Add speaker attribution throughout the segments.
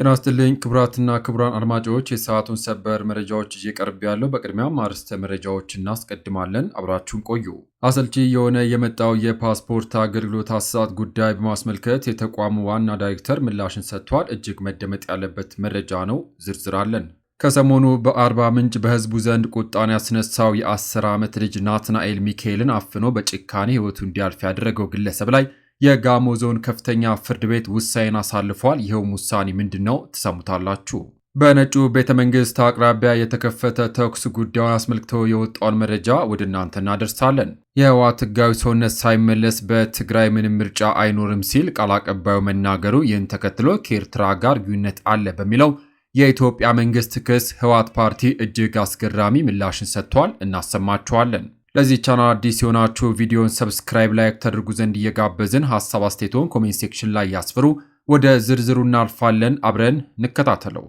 Speaker 1: ጤና ይስጥልኝ ክቡራትና ክቡራን አድማጮች የሰዓቱን ሰበር መረጃዎች እየቀርብ ያለው በቅድሚያም አርዕስተ መረጃዎችን እናስቀድማለን። አብራችሁን ቆዩ። አሰልቺ የሆነ የመጣው የፓስፖርት አገልግሎት አሰጣጥ ጉዳይ በማስመልከት የተቋሙ ዋና ዳይሬክተር ምላሽን ሰጥቷል። እጅግ መደመጥ ያለበት መረጃ ነው። ዝርዝር አለን። ከሰሞኑ በአርባ ምንጭ በህዝቡ ዘንድ ቁጣን ያስነሳው የ10 ዓመት ልጅ ናትናኤል ሚካኤልን አፍኖ በጭካኔ ህይወቱ እንዲያልፍ ያደረገው ግለሰብ ላይ የጋሞ ዞን ከፍተኛ ፍርድ ቤት ውሳኔን አሳልፏል። ይኸውም ውሳኔ ምንድነው? ትሰሙታላችሁ። በነጩ ቤተ መንግስት አቅራቢያ የተከፈተ ተኩስ ጉዳዩን አስመልክቶ የወጣውን መረጃ ወደ እናንተ እናደርሳለን። የህወሓት ህጋዊ ሰውነት ሳይመለስ በትግራይ ምንም ምርጫ አይኖርም ሲል ቃል አቀባዩ መናገሩ፣ ይህን ተከትሎ ከኤርትራ ጋር ግንኙነት አለ በሚለው የኢትዮጵያ መንግስት ክስ ህወሓት ፓርቲ እጅግ አስገራሚ ምላሽን ሰጥቷል። እናሰማችኋለን። ለዚህ ቻናል አዲስ የሆናችሁ ቪዲዮን ሰብስክራይብ፣ ላይክ ተደርጉ ዘንድ እየጋበዝን ሀሳብ አስተያየቶን ኮሜንት ሴክሽን ላይ ያስፍሩ። ወደ ዝርዝሩ እናልፋለን። አብረን እንከታተለው።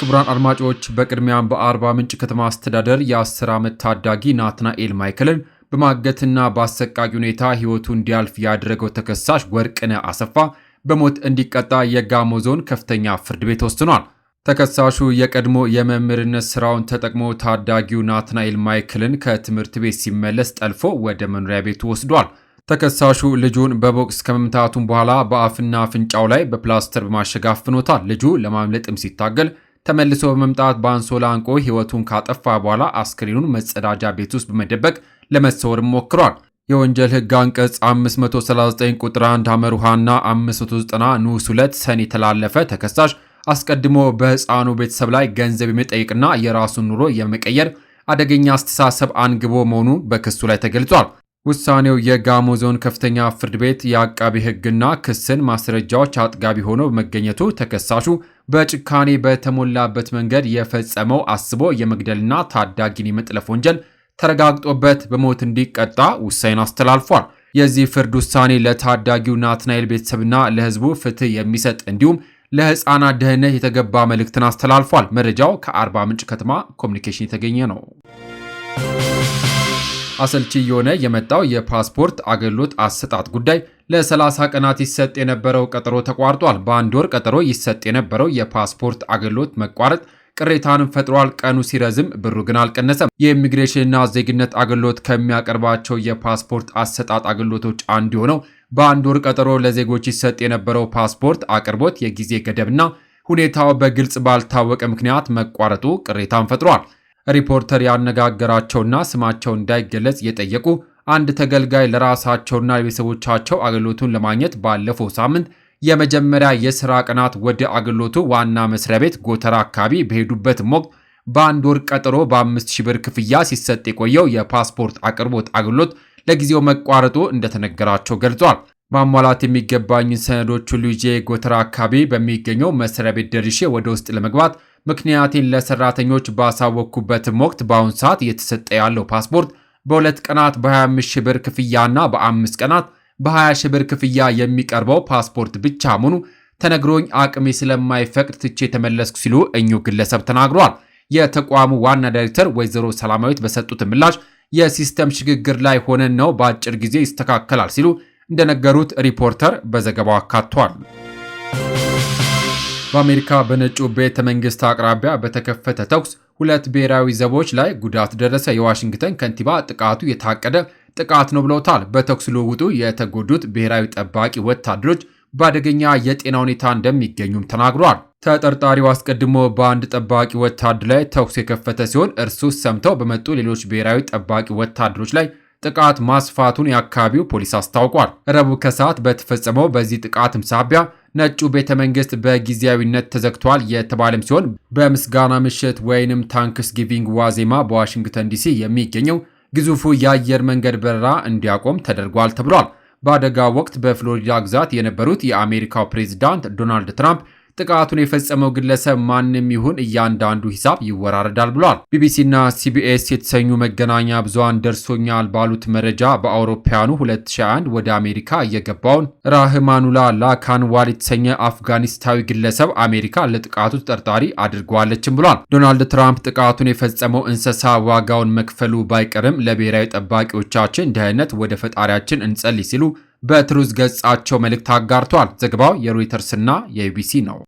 Speaker 1: ክቡራን አድማጮች በቅድሚያም በአርባ ምንጭ ከተማ አስተዳደር የ10 ዓመት ታዳጊ ናትናኤል ማይክልን በማገትና በአሰቃቂ ሁኔታ ህይወቱ እንዲያልፍ ያደረገው ተከሳሽ ወርቅነህ አሰፋ በሞት እንዲቀጣ የጋሞ ዞን ከፍተኛ ፍርድ ቤት ወስኗል። ተከሳሹ የቀድሞ የመምህርነት ስራውን ተጠቅሞ ታዳጊው ናትናኤል ማይክልን ከትምህርት ቤት ሲመለስ ጠልፎ ወደ መኖሪያ ቤቱ ወስዷል። ተከሳሹ ልጁን በቦክስ ከመምታቱም በኋላ በአፍና አፍንጫው ላይ በፕላስተር በማሸግ አፍኖታል። ልጁ ለማምለጥም ሲታገል ተመልሶ በመምጣት በአንሶላ አንቆ ህይወቱን ካጠፋ በኋላ አስክሬኑን መጸዳጃ ቤት ውስጥ በመደበቅ ለመሰወርም ሞክሯል። የወንጀል ህግ አንቀጽ 539 ቁጥር 1 ሐመሩሃና 590 ንዑስ 2 ሰኔ የተላለፈ ተከሳሽ አስቀድሞ በህፃኑ ቤተሰብ ላይ ገንዘብ የመጠየቅና የራሱን ኑሮ የመቀየር አደገኛ አስተሳሰብ አንግቦ መሆኑ በክሱ ላይ ተገልጿል። ውሳኔው የጋሞ ዞን ከፍተኛ ፍርድ ቤት የአቃቢ ህግና ክስን ማስረጃዎች አጥጋቢ ሆኖ በመገኘቱ ተከሳሹ በጭካኔ በተሞላበት መንገድ የፈጸመው አስቦ የመግደልና ታዳጊን የመጥለፍ ወንጀል ተረጋግጦበት በሞት እንዲቀጣ ውሳኔን አስተላልፏል። የዚህ ፍርድ ውሳኔ ለታዳጊው ናትናኤል ቤተሰብና ለህዝቡ ፍትህ የሚሰጥ እንዲሁም ለህፃናት ደህንነት የተገባ መልእክትን አስተላልፏል። መረጃው ከአርባ ምንጭ ከተማ ኮሚኒኬሽን የተገኘ ነው። አሰልቺ የሆነ የመጣው የፓስፖርት አገልግሎት አሰጣጥ ጉዳይ ለ30 ቀናት ይሰጥ የነበረው ቀጠሮ ተቋርጧል። በአንድ ወር ቀጠሮ ይሰጥ የነበረው የፓስፖርት አገልግሎት መቋረጥ ቅሬታንም ፈጥሯል። ቀኑ ሲረዝም ብሩ ግን አልቀነሰም። የኢሚግሬሽንና ዜግነት አገልግሎት ከሚያቀርባቸው የፓስፖርት አሰጣጥ አገልግሎቶች አንዱ የሆነው በአንድ ወር ቀጠሮ ለዜጎች ይሰጥ የነበረው ፓስፖርት አቅርቦት የጊዜ ገደብና ሁኔታው በግልጽ ባልታወቀ ምክንያት መቋረጡ ቅሬታን ፈጥሯል። ሪፖርተር ያነጋገራቸውና ስማቸው እንዳይገለጽ የጠየቁ አንድ ተገልጋይ ለራሳቸውና ለቤተሰቦቻቸው አገልግሎቱን ለማግኘት ባለፈው ሳምንት የመጀመሪያ የሥራ ቀናት ወደ አገልግሎቱ ዋና መስሪያ ቤት ጎተራ አካባቢ በሄዱበትም ወቅት በአንድ ወር ቀጠሮ በ5000 ብር ክፍያ ሲሰጥ የቆየው የፓስፖርት አቅርቦት አገልግሎት ለጊዜው መቋረጡ እንደተነገራቸው ገልጿል። ማሟላት የሚገባኝን ሰነዶች ሁሉ ይዤ ጎተራ አካባቢ በሚገኘው መስሪያ ቤት ደርሼ ወደ ውስጥ ለመግባት ምክንያቴን ለሰራተኞች ባሳወቅኩበትም ወቅት በአሁኑ ሰዓት እየተሰጠ ያለው ፓስፖርት በ2 ቀናት በ25000 ብር ክፍያና በ5 ቀናት በ20000 ብር ክፍያ የሚቀርበው ፓስፖርት ብቻ መሆኑ ተነግሮኝ አቅሜ ስለማይፈቅድ ትቼ ተመለስኩ ሲሉ እኚሁ ግለሰብ ተናግረዋል። የተቋሙ ዋና ዳይሬክተር ወይዘሮ ሰላማዊት በሰጡት ምላሽ የሲስተም ሽግግር ላይ ሆነን ነው፣ በአጭር ጊዜ ይስተካከላል ሲሉ እንደነገሩት ሪፖርተር በዘገባው አካቷል። በአሜሪካ በነጩ ቤተ መንግስት አቅራቢያ በተከፈተ ተኩስ 2 ብሔራዊ ዘቦች ላይ ጉዳት ደረሰ። የዋሽንግተን ከንቲባ ጥቃቱ የታቀደ ጥቃት ነው ብለውታል። በተኩስ ልውውጡ የተጎዱት ብሔራዊ ጠባቂ ወታደሮች በአደገኛ የጤና ሁኔታ እንደሚገኙም ተናግረዋል። ተጠርጣሪው አስቀድሞ በአንድ ጠባቂ ወታደር ላይ ተኩስ የከፈተ ሲሆን እርሱ ሰምተው በመጡ ሌሎች ብሔራዊ ጠባቂ ወታደሮች ላይ ጥቃት ማስፋቱን የአካባቢው ፖሊስ አስታውቋል። ረቡዕ ከሰዓት በተፈጸመው በዚህ ጥቃትም ሳቢያ ነጩ ቤተ መንግስት በጊዜያዊነት ተዘግቷል የተባለም ሲሆን በምስጋና ምሽት ወይንም ታንክስጊቪንግ ዋዜማ በዋሽንግተን ዲሲ የሚገኘው ግዙፉ የአየር መንገድ በረራ እንዲያቆም ተደርጓል ተብሏል። በአደጋው ወቅት በፍሎሪዳ ግዛት የነበሩት የአሜሪካው ፕሬዝዳንት ዶናልድ ትራምፕ ጥቃቱን የፈጸመው ግለሰብ ማንም ይሁን እያንዳንዱ ሂሳብ ይወራረዳል ብሏል። ቢቢሲና ሲቢኤስ የተሰኙ መገናኛ ብዙሃን ደርሶኛል ባሉት መረጃ በአውሮፓውያኑ 2021 ወደ አሜሪካ የገባውን ራህማኑላ ላካንዋል የተሰኘ አፍጋኒስታዊ ግለሰብ አሜሪካ ለጥቃቱ ተጠርጣሪ አድርገዋለችም ብሏል። ዶናልድ ትራምፕ ጥቃቱን የፈጸመው እንስሳ ዋጋውን መክፈሉ ባይቀርም ለብሔራዊ ጠባቂዎቻችን ደህንነት ወደ ፈጣሪያችን እንጸልይ ሲሉ በትሩዝ ገጻቸው መልእክት አጋርተዋል። ዘገባው የሮይተርስና የቢቢሲ ነው።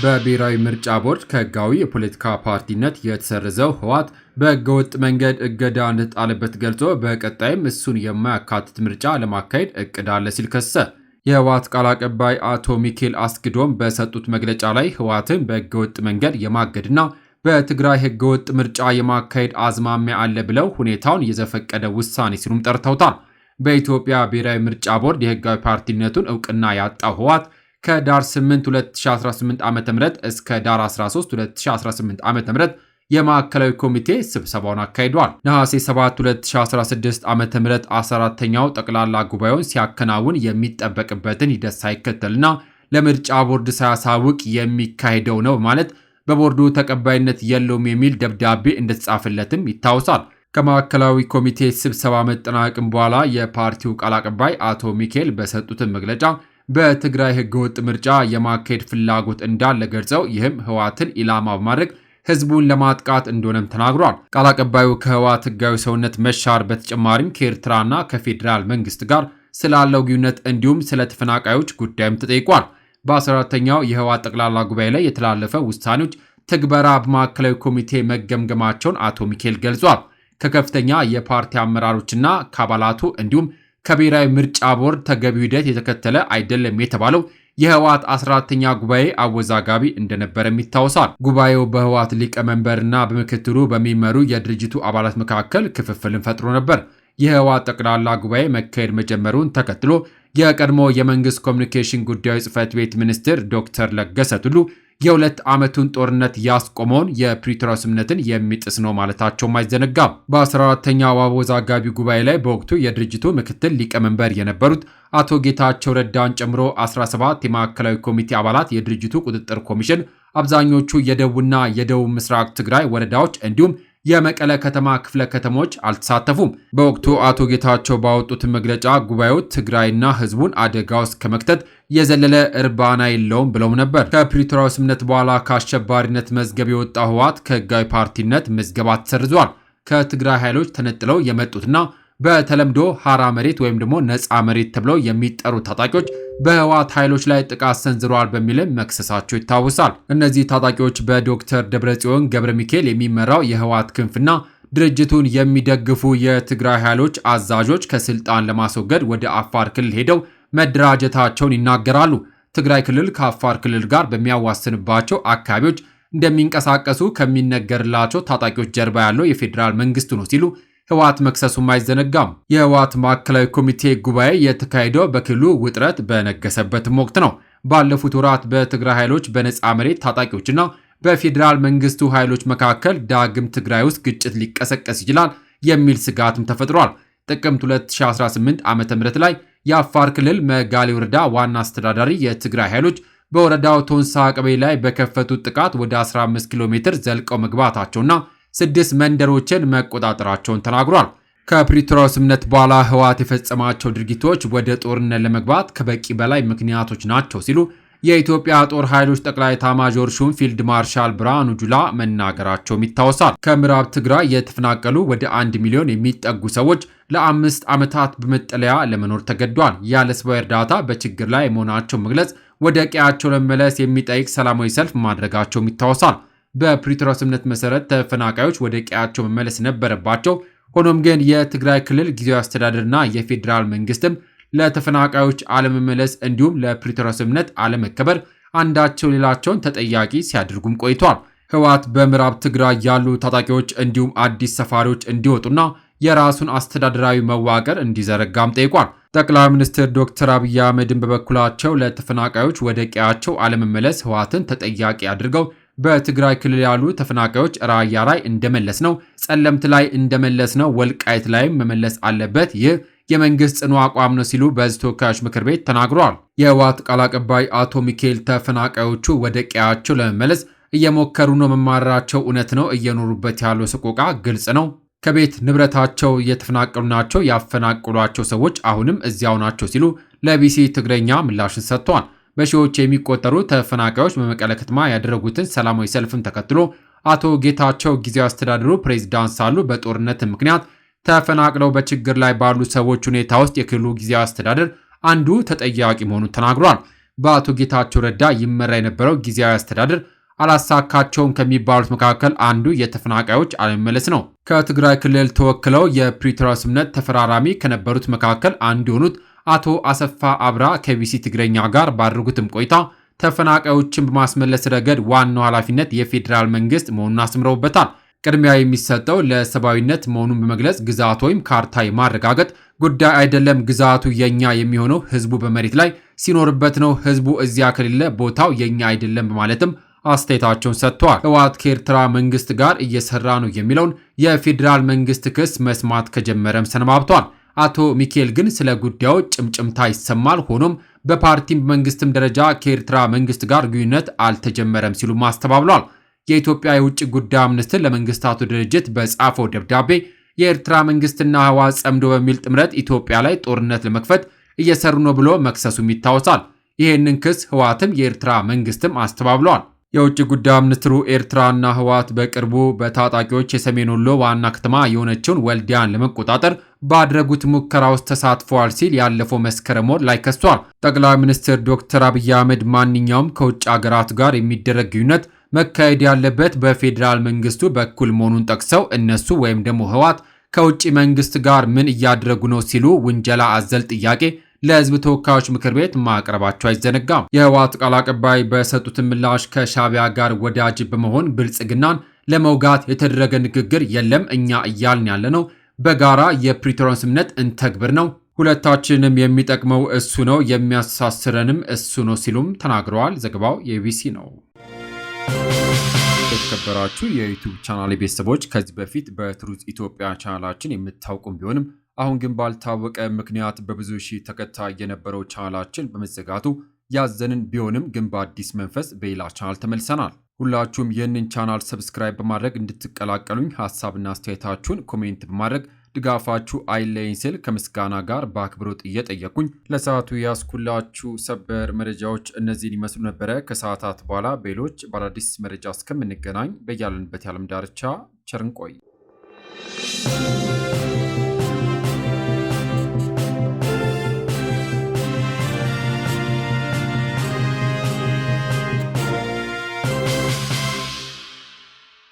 Speaker 1: በብሔራዊ ምርጫ ቦርድ ከህጋዊ የፖለቲካ ፓርቲነት የተሰረዘው ህወሓት በህገወጥ መንገድ እገዳ እንደተጣለበት ገልጾ በቀጣይም እሱን የማያካትት ምርጫ ለማካሄድ እቅድ አለ ሲል ከሰሰ። የህወሓት ቃል አቀባይ አቶ ሚካኤል አስግዶም በሰጡት መግለጫ ላይ ህወሓትን በህገወጥ መንገድ የማገድና በትግራይ ህገወጥ ምርጫ የማካሄድ አዝማሚያ አለ ብለው ሁኔታውን የዘፈቀደ ውሳኔ ሲሉም ጠርተውታል። በኢትዮጵያ ብሔራዊ ምርጫ ቦርድ የህጋዊ ፓርቲነቱን እውቅና ያጣው ህወሓት ከዳር 8 2018 ዓ.ም እስከ ዳር 13 2018 ዓ.ም የማዕከላዊ ኮሚቴ ስብሰባውን አካሂዷል። ነሐሴ 7 2016 ዓ.ም 14ኛው ጠቅላላ ጉባኤውን ሲያከናውን የሚጠበቅበትን ሂደት ሳይከተልና ለምርጫ ቦርድ ሳያሳውቅ የሚካሄደው ነው ማለት በቦርዱ ተቀባይነት የለውም የሚል ደብዳቤ እንደተጻፈለትም ይታወሳል። ከማዕከላዊ ኮሚቴ ስብሰባ መጠናቀም በኋላ የፓርቲው ቃል አቀባይ አቶ ሚካኤል በሰጡትን መግለጫ በትግራይ ህገወጥ ምርጫ የማካሄድ ፍላጎት እንዳለ ገልጸው ይህም ህወሓትን ኢላማ በማድረግ ህዝቡን ለማጥቃት እንደሆነም ተናግሯል። ቃል አቀባዩ ከህወሓት ህጋዊ ሰውነት መሻር በተጨማሪም ከኤርትራና ከፌዴራል መንግስት ጋር ስላለው ግንኙነት እንዲሁም ስለ ተፈናቃዮች ጉዳይም ተጠይቋል። በ14ኛው የህወሓት ጠቅላላ ጉባኤ ላይ የተላለፈ ውሳኔዎች ትግበራ በማዕከላዊ ኮሚቴ መገምገማቸውን አቶ ሚካኤል ገልጿል። ከከፍተኛ የፓርቲ አመራሮችና ከአባላቱ እንዲሁም ከብሔራዊ ምርጫ ቦርድ ተገቢው ሂደት የተከተለ አይደለም የተባለው የህወሓት 14ኛ ጉባኤ አወዛጋቢ እንደነበረም ይታወሳል። ጉባኤው በህወሓት ሊቀመንበርና በምክትሉ በሚመሩ የድርጅቱ አባላት መካከል ክፍፍልን ፈጥሮ ነበር። የህወሓት ጠቅላላ ጉባኤ መካሄድ መጀመሩን ተከትሎ የቀድሞ የመንግስት ኮሚኒኬሽን ጉዳዮች ጽህፈት ቤት ሚኒስትር ዶክተር ለገሰ ቱሉ የ2 ዓመቱን ጦርነት ያስቆመውን የፕሪቶሪያ ስምምነትን የሚጥስ ነው ማለታቸውም አይዘነጋም። በ14ኛው አወዛጋቢ ጉባኤ ላይ በወቅቱ የድርጅቱ ምክትል ሊቀመንበር የነበሩት አቶ ጌታቸው ረዳን ጨምሮ 17 የማዕከላዊ ኮሚቴ አባላት የድርጅቱ ቁጥጥር ኮሚሽን፣ አብዛኞቹ የደቡብና የደቡብ ምስራቅ ትግራይ ወረዳዎች እንዲሁም የመቀለ ከተማ ክፍለ ከተሞች አልተሳተፉም። በወቅቱ አቶ ጌታቸው ባወጡት መግለጫ ጉባኤው ትግራይና ህዝቡን አደጋ ውስጥ ከመክተት የዘለለ እርባና የለውም ብለው ነበር። ከፕሪቶሪያው ስምምነት በኋላ ከአሸባሪነት መዝገብ የወጣው ህወሓት ከህጋዊ ፓርቲነት ምዝገባ ተሰርዟል። ከትግራይ ኃይሎች ተነጥለው የመጡትና በተለምዶ ሐራ መሬት ወይም ደግሞ ነፃ መሬት ተብለው የሚጠሩ ታጣቂዎች በህወሓት ኃይሎች ላይ ጥቃት ሰንዝረዋል በሚልም መክሰሳቸው ይታወሳል። እነዚህ ታጣቂዎች በዶክተር ደብረጽዮን ገብረ ሚካኤል የሚመራው የህወሓት ክንፍና ድርጅቱን የሚደግፉ የትግራይ ኃይሎች አዛዦች ከስልጣን ለማስወገድ ወደ አፋር ክልል ሄደው መደራጀታቸውን ይናገራሉ። ትግራይ ክልል ከአፋር ክልል ጋር በሚያዋስንባቸው አካባቢዎች እንደሚንቀሳቀሱ ከሚነገርላቸው ታጣቂዎች ጀርባ ያለው የፌዴራል መንግስቱ ነው ሲሉ ህወሓት መክሰሱም አይዘነጋም። የህወሓት ማዕከላዊ ኮሚቴ ጉባኤ የተካሄደው በክልሉ ውጥረት በነገሰበትም ወቅት ነው። ባለፉት ወራት በትግራይ ኃይሎች በነፃ መሬት ታጣቂዎችና በፌዴራል መንግስቱ ኃይሎች መካከል ዳግም ትግራይ ውስጥ ግጭት ሊቀሰቀስ ይችላል የሚል ስጋትም ተፈጥሯል። ጥቅምት 2018 ዓ.ም ላይ የአፋር ክልል መጋሌ ወረዳ ዋና አስተዳዳሪ የትግራይ ኃይሎች በወረዳው ቶንሳ ቀበሌ ላይ በከፈቱት ጥቃት ወደ 15 ኪሎ ሜትር ዘልቀው መግባታቸውና 6 መንደሮችን መቆጣጠራቸውን ተናግሯል። ከፕሪቶሪያው ስምምነት በኋላ ህወሓት የፈጸማቸው ድርጊቶች ወደ ጦርነት ለመግባት ከበቂ በላይ ምክንያቶች ናቸው ሲሉ የኢትዮጵያ ጦር ኃይሎች ጠቅላይ ኤታማዦር ሹም ፊልድ ማርሻል ብርሃኑ ጁላ መናገራቸውም ይታወሳል። ከምዕራብ ትግራይ የተፈናቀሉ ወደ 1 ሚሊዮን የሚጠጉ ሰዎች ለ5 ዓመታት በመጠለያ ለመኖር ተገደዋል። ያለ ሰብአዊ እርዳታ በችግር ላይ መሆናቸው መግለጽ ወደ ቀያቸው ለመመለስ የሚጠይቅ ሰላማዊ ሰልፍ ማድረጋቸውም ይታወሳል። በፕሪቶሪያ ስምምነት መሰረት ተፈናቃዮች ወደ ቀያቸው መመለስ ነበረባቸው። ሆኖም ግን የትግራይ ክልል ጊዜያዊ አስተዳደርና የፌዴራል መንግስትም ለተፈናቃዮች አለመመለስ እንዲሁም ለፕሪቶሪያ ስምምነት አለመከበር አንዳቸው ሌላቸውን ተጠያቂ ሲያደርጉም ቆይቷል። ህወሓት በምዕራብ ትግራይ ያሉ ታጣቂዎች እንዲሁም አዲስ ሰፋሪዎች እንዲወጡና የራሱን አስተዳደራዊ መዋቅር እንዲዘረጋም ጠይቋል። ጠቅላይ ሚኒስትር ዶክተር አብይ አህመድን በበኩላቸው ለተፈናቃዮች ወደ ቀያቸው አለመመለስ ህወሓትን ተጠያቂ አድርገው በትግራይ ክልል ያሉ ተፈናቃዮች ራያ ላይ እንደመለስ ነው፣ ጸለምት ላይ እንደመለስ ነው፣ ወልቃይት ላይም መመለስ አለበት፣ ይህ የመንግስት ጽኑ አቋም ነው ሲሉ በሕዝብ ተወካዮች ምክር ቤት ተናግረዋል። የህወሓት ቃል አቀባይ አቶ ሚካኤል ተፈናቃዮቹ ወደ ቀያቸው ለመመለስ እየሞከሩ ነው፣ መማረራቸው እውነት ነው፣ እየኖሩበት ያለው ሰቆቃ ግልጽ ነው፣ ከቤት ንብረታቸው እየተፈናቀሉ ናቸው፣ ያፈናቀሏቸው ሰዎች አሁንም እዚያው ናቸው ሲሉ ለቢሲ ትግረኛ ምላሽን ሰጥተዋል። በሺዎች የሚቆጠሩ ተፈናቃዮች በመቀለ ከተማ ያደረጉትን ሰላማዊ ሰልፍን ተከትሎ አቶ ጌታቸው ጊዜያዊ አስተዳደሩ ፕሬዝዳንት ሳሉ በጦርነት ምክንያት ተፈናቅለው በችግር ላይ ባሉ ሰዎች ሁኔታ ውስጥ የክልሉ ጊዜያዊ አስተዳደር አንዱ ተጠያቂ መሆኑን ተናግሯል። በአቶ ጌታቸው ረዳ ይመራ የነበረው ጊዜያዊ አስተዳደር አላሳካቸውም ከሚባሉት መካከል አንዱ የተፈናቃዮች አለመመለስ ነው። ከትግራይ ክልል ተወክለው የፕሪቶሪያ ስምምነት ተፈራራሚ ከነበሩት መካከል አንዱ የሆኑት አቶ አሰፋ አብራ ከቢሲ ትግረኛ ጋር ባደረጉትም ቆይታ ተፈናቃዮችን በማስመለስ ረገድ ዋናው ኃላፊነት የፌዴራል መንግስት መሆኑን አስምረውበታል። ቅድሚያ የሚሰጠው ለሰብአዊነት መሆኑን በመግለጽ ግዛት ወይም ካርታ የማረጋገጥ ጉዳይ አይደለም፣ ግዛቱ የኛ የሚሆነው ህዝቡ በመሬት ላይ ሲኖርበት ነው፣ ህዝቡ እዚያ ከሌለ ቦታው የኛ አይደለም በማለትም አስተያየታቸውን ሰጥተዋል። ህወሓት ከኤርትራ መንግስት ጋር እየሰራ ነው የሚለውን የፌዴራል መንግስት ክስ መስማት ከጀመረም ሰነባብቷል። አቶ ሚካኤል ግን ስለ ጉዳዩ ጭምጭምታ ይሰማል፣ ሆኖም በፓርቲም በመንግስትም ደረጃ ከኤርትራ መንግስት ጋር ግንኙነት አልተጀመረም ሲሉ አስተባብሏል። የኢትዮጵያ የውጭ ጉዳይ ሚኒስትር ለመንግስታቱ ድርጅት በጻፈው ደብዳቤ የኤርትራ መንግስትና ህወሓት ጸምዶ በሚል ጥምረት ኢትዮጵያ ላይ ጦርነት ለመክፈት እየሰሩ ነው ብሎ መክሰሱም ይታወሳል። ይህንን ክስ ህወሓትም የኤርትራ መንግስትም አስተባብለዋል። የውጭ ጉዳይ ሚኒስትሩ ኤርትራና ህወሓት በቅርቡ በታጣቂዎች የሰሜን ወሎ ዋና ከተማ የሆነችውን ወልዲያን ለመቆጣጠር ባደረጉት ሙከራ ውስጥ ተሳትፈዋል ሲል ያለፈው መስከረም ወር ላይ ከሷል። ጠቅላይ ሚኒስትር ዶክተር አብይ አህመድ ማንኛውም ከውጭ ሀገራት ጋር የሚደረግ ግንኙነት መካሄድ ያለበት በፌዴራል መንግስቱ በኩል መሆኑን ጠቅሰው እነሱ ወይም ደግሞ ህወሓት ከውጭ መንግስት ጋር ምን እያደረጉ ነው ሲሉ ውንጀላ አዘል ጥያቄ ለህዝብ ተወካዮች ምክር ቤት ማቅረባቸው አይዘነጋም። የህወሓት ቃል አቀባይ በሰጡት ምላሽ ከሻዕቢያ ጋር ወዳጅ በመሆን ብልጽግናን ለመውጋት የተደረገ ንግግር የለም፣ እኛ እያልን ያለነው በጋራ የፕሪቶሪያን ስምምነት እንተግብር ነው፣ ሁለታችንም የሚጠቅመው እሱ ነው፣ የሚያሳስረንም እሱ ነው ሲሉም ተናግረዋል። ዘገባው የቢቢሲ ነው። የተከበራችሁ የዩቲዩብ ቻናል ቤተሰቦች ከዚህ በፊት በትሩዝ ኢትዮጵያ ቻናላችን የምታውቁም ቢሆንም አሁን ግን ባልታወቀ ምክንያት በብዙ ሺህ ተከታይ የነበረው ቻናላችን በመዘጋቱ ያዘንን ቢሆንም ግን በአዲስ መንፈስ በሌላ ቻናል ተመልሰናል። ሁላችሁም ይህንን ቻናል ሰብስክራይብ በማድረግ እንድትቀላቀሉኝ ሀሳብና አስተያየታችሁን ኮሜንት በማድረግ ድጋፋችሁ አይለይኝ ስል ከምስጋና ጋር በአክብሮት እየጠየኩኝ ለሰዓቱ ያስኩላችሁ ሰበር መረጃዎች እነዚህን ይመስሉ ነበረ። ከሰዓታት በኋላ በሌሎች በአዳዲስ መረጃ እስከምንገናኝ በያለንበት የዓለም ዳርቻ ቸር እንቆይ።